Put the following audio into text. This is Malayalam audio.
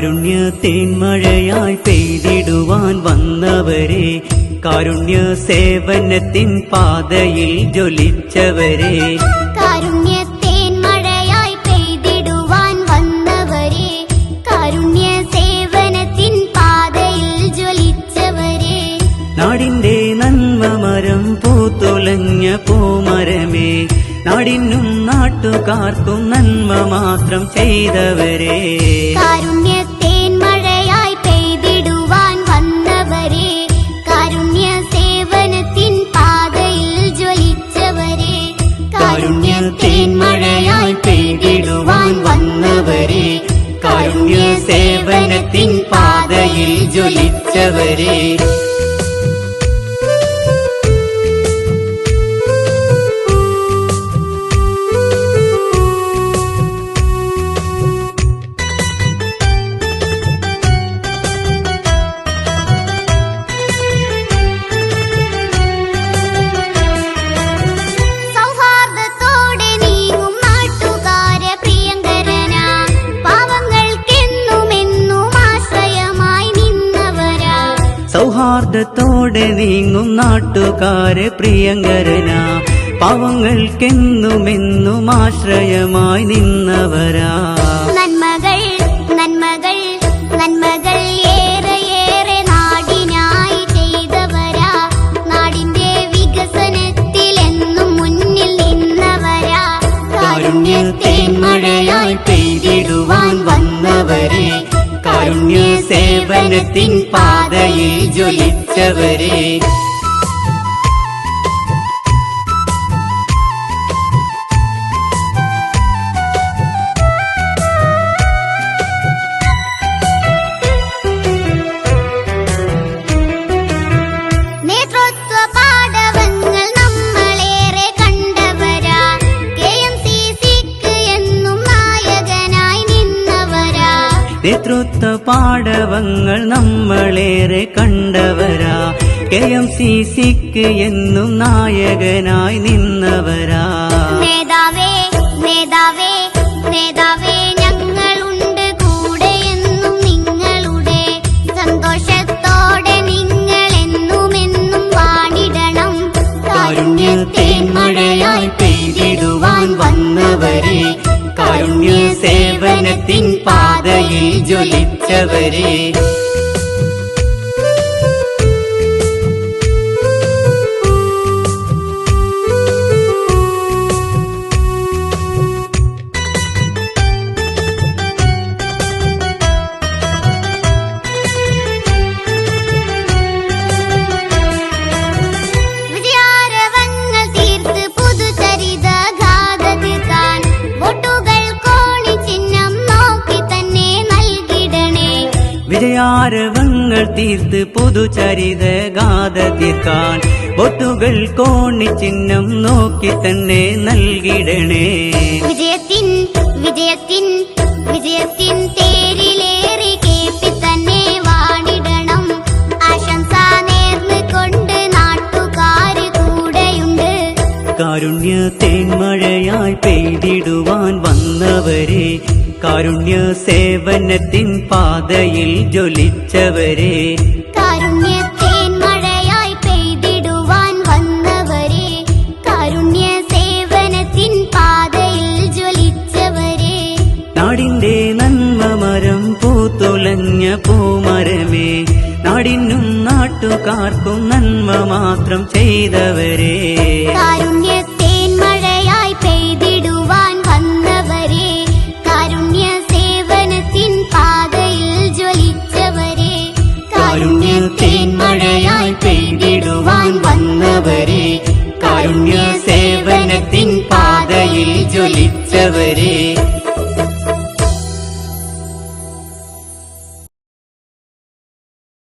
കാരുണ്യത്തേൻ മഴയായി പെയ്തിടുവാൻ വന്നവരെ, കാരുണ്യ സേവനത്തിൻ പാതയിൽ ജ്വലിച്ചവരെ. കാരുണ്യത്തേൻ മഴയായി പെയ്തിടുവാൻ വന്നവരെ, കാരുണ്യ സേവനത്തിൻ പാതയിൽ ജ്വലിച്ചവരെ. നാടിന്റെ നന്മ മരം പൂത്തുലഞ്ഞ പൂമരമേ, നാടിനും നാട്ടുകാർക്കും നന്മ മാത്രം ചെയ്തവരെ. കാരുണ്യത്തേൻ മഴയായി പെയ്തിടുവാൻ വന്നവരെ, കാരുണ്യ സേവനത്തിൻ പാതയിൽ ജ്വലിച്ചവരെ. കാരുണ്യത്തേൻ മഴയായി പെയ്തിടുവാൻ വന്നവരെ, കാരുണ്യ സേവനത്തിൻ പാതയിൽ ജ്വലിച്ചവരെ. സൗഹാർദ്ദത്തോടെ നീങ്ങും നാട്ടുകാരെ പ്രിയങ്കരനാ, പാവങ്ങൾക്കെന്നുമെന്നും ആശ്രയമായി നിന്നവരാ. നന്മകൾ നന്മകൾ നന്മകൾ ഏറെ നാടിനായി ചെയ്തവരാ, നാടിന്റെ വികസനത്തിൽ എന്നും മുന്നിൽ നിന്നവരാ. കാരുണ്യത്തേൻ മഴയായി പെയ്തിടുവാൻ വന്നവരെ, കാരുണ്യ സേവനത്തിൻ പാതയിൽ ജ്വലിച്ചവരെ. നേതൃത്വ പാടവങ്ങൾ നമ്മളേറെ കണ്ടവരാ, KMCC-ക്ക് എന്നും നായകനായി നിന്നവരാ. നേതൃത്വ പാടവങ്ങൾ നമ്മളേറെ കണ്ടവരാ, KMCC-ക്ക് എന്നും നായകനായി നിന്നവരാ. നേതാവേ നേതാവേ നേതാവേ ഞങ്ങളുണ്ട് കൂടെ എന്നും, നിങ്ങളുടെ സന്തോഷത്തോടെ നിങ്ങൾ എന്നുമെന്നും വാണിടണം. കാരുണ്യത്തേൻ മഴയായി പെയ്തിടുവാൻ വന്നവരെ, കാരുണ്യ സേവനത്തിൻ പാതയിൽ ജ്വലിച്ചവരെ. വിജയാരവങ്ങൾ തീർത്ത് പുതുചരിത ഗാഥ തീർക്കാൻ വോട്ടുകൾ കോണി ചിഹ്നം നോക്കി തന്നെ നൽകിടണേ. വിജയാരവങ്ങൾ തീർത്ത് പുതുചരിത ഗാഥ തീർക്കാൻ വോട്ടുകൾ കോണി ചിഹ്നം നോക്കി തന്നെ നൽകിടണേ. വിജയത്തിൻ വിജയത്തിൻ വിജയത്തിൻ തേരിലേറി കേപ്പി തന്നെ വാണിടണം. ആശംസ നേർന്ന് കൊണ്ട് നാട്ടുകാര് കൂടെയുണ്ട്. കാരുണ്യത്തേൻ മഴയായി പെയ്തിടുവാൻ വന്നവരെ, കാരുണ്യ സേവനത്തിൻ പാതയിൽ ജ്വലിച്ചവരെ. കാരുണ്യത്തേൻ മഴയായി പെയ്തിടുവാൻ വന്നവരെ, കാരുണ്യ സേവനത്തിൻ പാതയിൽ ജ്വലിച്ചവരെ. നാടിന്റെ നന്മ മരം പൂത്തുലഞ്ഞ പൂമരമേ, നാടിനും നാട്ടുകാർക്കും നന്മ മാത്രം ചെയ്തവരെ.